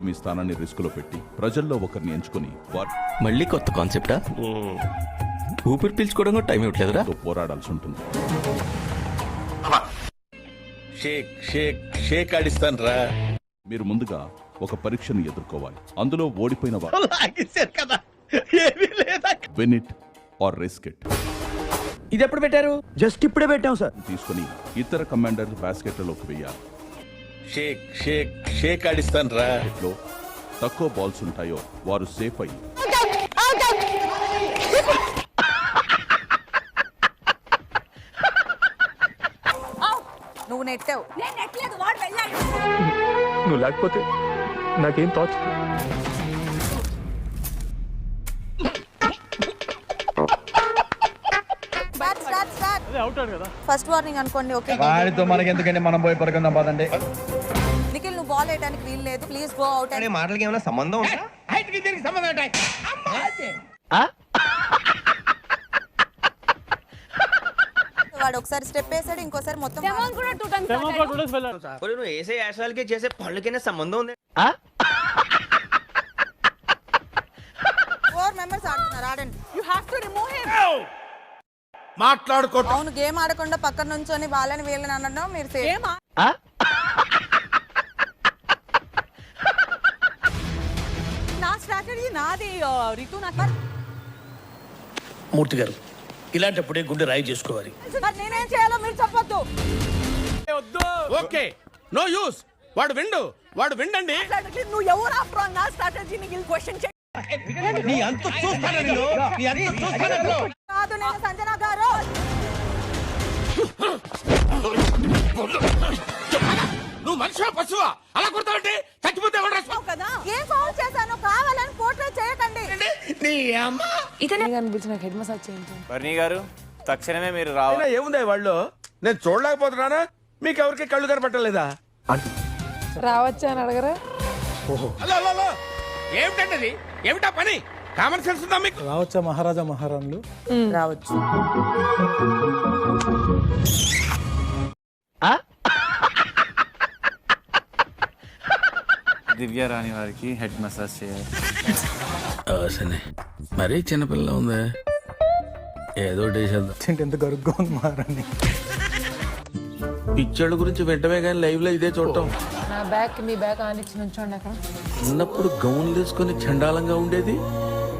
మీ స్థానాన్ని రిస్కులో పెట్టి ప్రజల్లో ఒకరిని ఎంచుకుని మళ్ళీ కొత్త కాన్సెప్టా? ఊపిరి పీల్చుకోవడం కూడా టైం ఇవ్వట్లేదురా. వారితో పోరాడాల్సి ఉంటుంది. షేక్ ఆడిస్తాను రా. మీరు ముందుగా ఒక పరీక్షను ఎదుర్కోవాలి. అందులో ఓడిపోయిన వారు win it or risk it ఇది ఎప్పుడు పెట్టారు? జస్ట్ ఇప్పుడే పెట్టాం సార్. తీసుకుని ఇతర కమాండర్ బాస్కెట్లలోకి వెయ్యాలి. షేక్ ఆడిస్తాను రా. లో తక్కువ బాల్స్ ఉంటాయో వారు సేఫ్ అయ్యి నువ్వు నెట్టావు. నేను నెట్టలేదు, వాడు వెళ్ళాడు. నువ్వు లేకపోతే నాకేం తోచ. ఫస్ట్ వార్నింగ్ అనుకోండి. ఓకే, వాడితో మనకి ఎందుకంటే మనం పోయి పడుకుందాం పదండి. నిఖిల్ నువ్వు బాల్ వేయడానికి వీలు లేదు. Please go out. మాటలకి ఏమైనా సంబంధం ఉందా? వాడు ఒకసారి స్టెప్ వేసాడు, ఇంకోసారి మొత్తం నువ్వు వేసే యాశాలకి చేసే పళ్ళకైనా సంబంధం ఉంది. 4 మెంబర్స్ ఆడుతున్నారు. ఆడండి. You have to remove him. మాట్లాడుకో. అవును, గేమ్ ఆడకుండా పక్కన నుంచొని వాళ్ళని వీళ్ళని అనడం మీరు సేమ్. నా స్ట్రాటజీ నాది రితు. నాకు మూర్తి గారు, ఇలాంటప్పుడే గుండె రాయి చేసుకోవాలి. మరి నేనేం చేయాలో మీరు చెప్పొద్దు. Okay, no use. వాడు విండండి. నువ్వు ఎవరు ఆఫ్టర్ నా స్ట్రాటజీని క్వశ్చన్ చేయ. నీ అంత చూస్తాను కాదు, నేను సంజన గారు. నువ్వు మనిషివా పశువా? అలా కొడతావంటే చచ్చిపోతే కదా ఏం ఫౌల్ చేశాను, కావాలని పోర్ట్రేట్ చేయకండి. బర్నీ గారు, తక్షణమే మీరు రావాలి. ఏముంది వాళ్ళు? నేను చూడలేకపోతున్నానా? మీకు ఎవరికి కళ్ళు కనపట్టలేదా? రావచ్చా అని అడగరా? హలో, ఏమిటండి? ఏమిటా పని? కామన్ సెన్స్ ఉందా మీకు? రావచ్చా మహారాజా మహారాణులు? రావచ్చు. దివ్య రాణి వారికి హెడ్ మసాజ్ చేయాలి. మరీ చిన్నపిల్ల ఉందే, ఏదో చేసేద్దాం. ఎంత గరుగ్గా ఉంది మహారాణి. పిక్చర్ల గురించి వెంటనే కానీ లైవ్ లో ఇదే చూడటం. నా బ్యాగ్ మీ బ్యాగ్ ఆనిచ్చి నుంచోండి అక్కడ. ఉన్నప్పుడు గౌన్లు వేసుకొని చండాలంగా ఉండేది,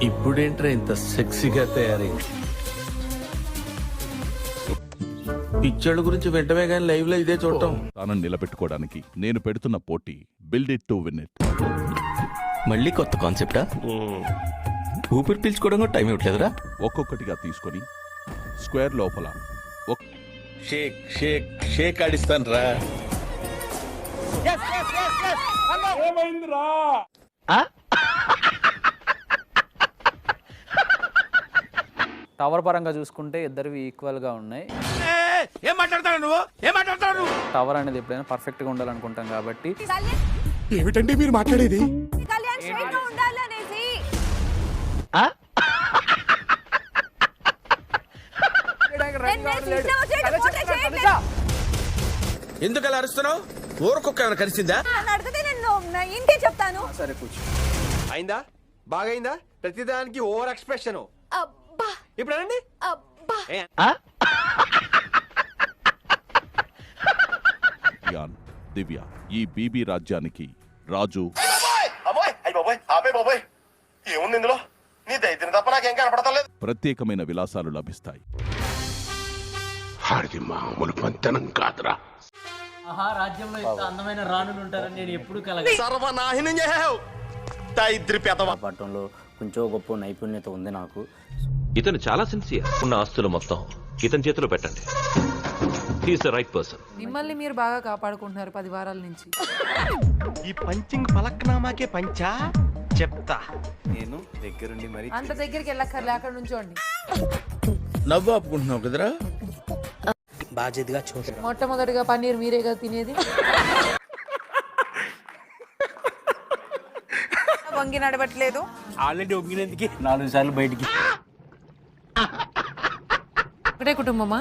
ఇప్పుడేంట్రా ఇంత సెక్సీగా తయారైంది. పిక్చర్ల గురించి వెంటనే కానీ లైవ్ లో ఇదే చూడటం. స్థానం నిలబెట్టుకోవడానికి నేను పెడుతున్న పోటీ build it to win it. మళ్ళీ కొత్త కాన్సెప్టా? ఊపిరి పీల్చుకోవడం కూడా టైం ఇవ్వట్లేదురా. ఒక్కొక్కటిగా తీసుకొని స్క్వేర్ లోపల షేక్ ఆడిస్తాను రా. టవర్ పరంగా చూసుకుంటే ఇద్దరివి ఈక్వల్ గా ఉన్నాయి. ఏం మాట్లాడతాడు? టవర్ అనేది ఎప్పుడైనా పర్ఫెక్ట్ గా ఉండాలనుకుంటాం కాబట్టి. ఏమిటండి మీరు మాట్లాడేది? కళ్యాణ్ స్ట్రైట్ గా ఉండాలనేసి. ఎందుకు అలా అరుస్తున్నావు? ఊరకొక్క ఏమైనా కలిసిందా? అడిగితే నేను ఇంటికి చెప్తాను. సరే కూర్చో. అయిందా? బాగైందా? ప్రతిదానికి ఓవర్ ఎక్స్ప్రెషన్. ఇప్పుడు అనండి. దివ్య ఈ బీబీ రాజ్యానికి రాజు. ఏముంది ఇందులో? నీ దైత్యం తప్ప నాకేం కనపడతలేదు. ప్రత్యేకమైన విలాసాలు లభిస్తాయి. మామూలు పంతనం కాదురా. రాజ్యంలో ఇంత అందమైన రాణులు ఉంటారని నేను ఎప్పుడు కలగ. సర్వనాశనం చేసావు. దైత్రి పెదవ. పట్టణంలో కొంచెం గొప్ప నైపుణ్యత ఉంది నాకు. ఇతను చాలా సిన్సియర్. ఉన్న ఆస్తులు మొత్తం ఇతని చేతిలో పెట్టండి. He's the right person. మిమ్మల్ని మీరు బాగా కాపాడుకుంటున్నారు 10 వారాల నుంచి. ఈ పంచింగ్ పలక్నామాకే పంచా చెప్తా. నేను దగ్గరుండి మరి అంత దగ్గరికి వెళ్ళక్కర్లే, అక్కడ నుంచోండి. నవ్వు ఆపుకుంటున్నావు కదరా? బాధ్యతగా చూడండి. మొట్టమొదటిగా పన్నీర్ మీరే కదా తినేది. వంగి నడవట్లేదు. ఆల్రెడీ ఒంగినందుకు 4 సార్లు బయటికి. ఒకటే కుటుంబమా?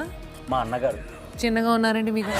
మా అన్నగారు చిన్నగా ఉన్నారండి మీకు.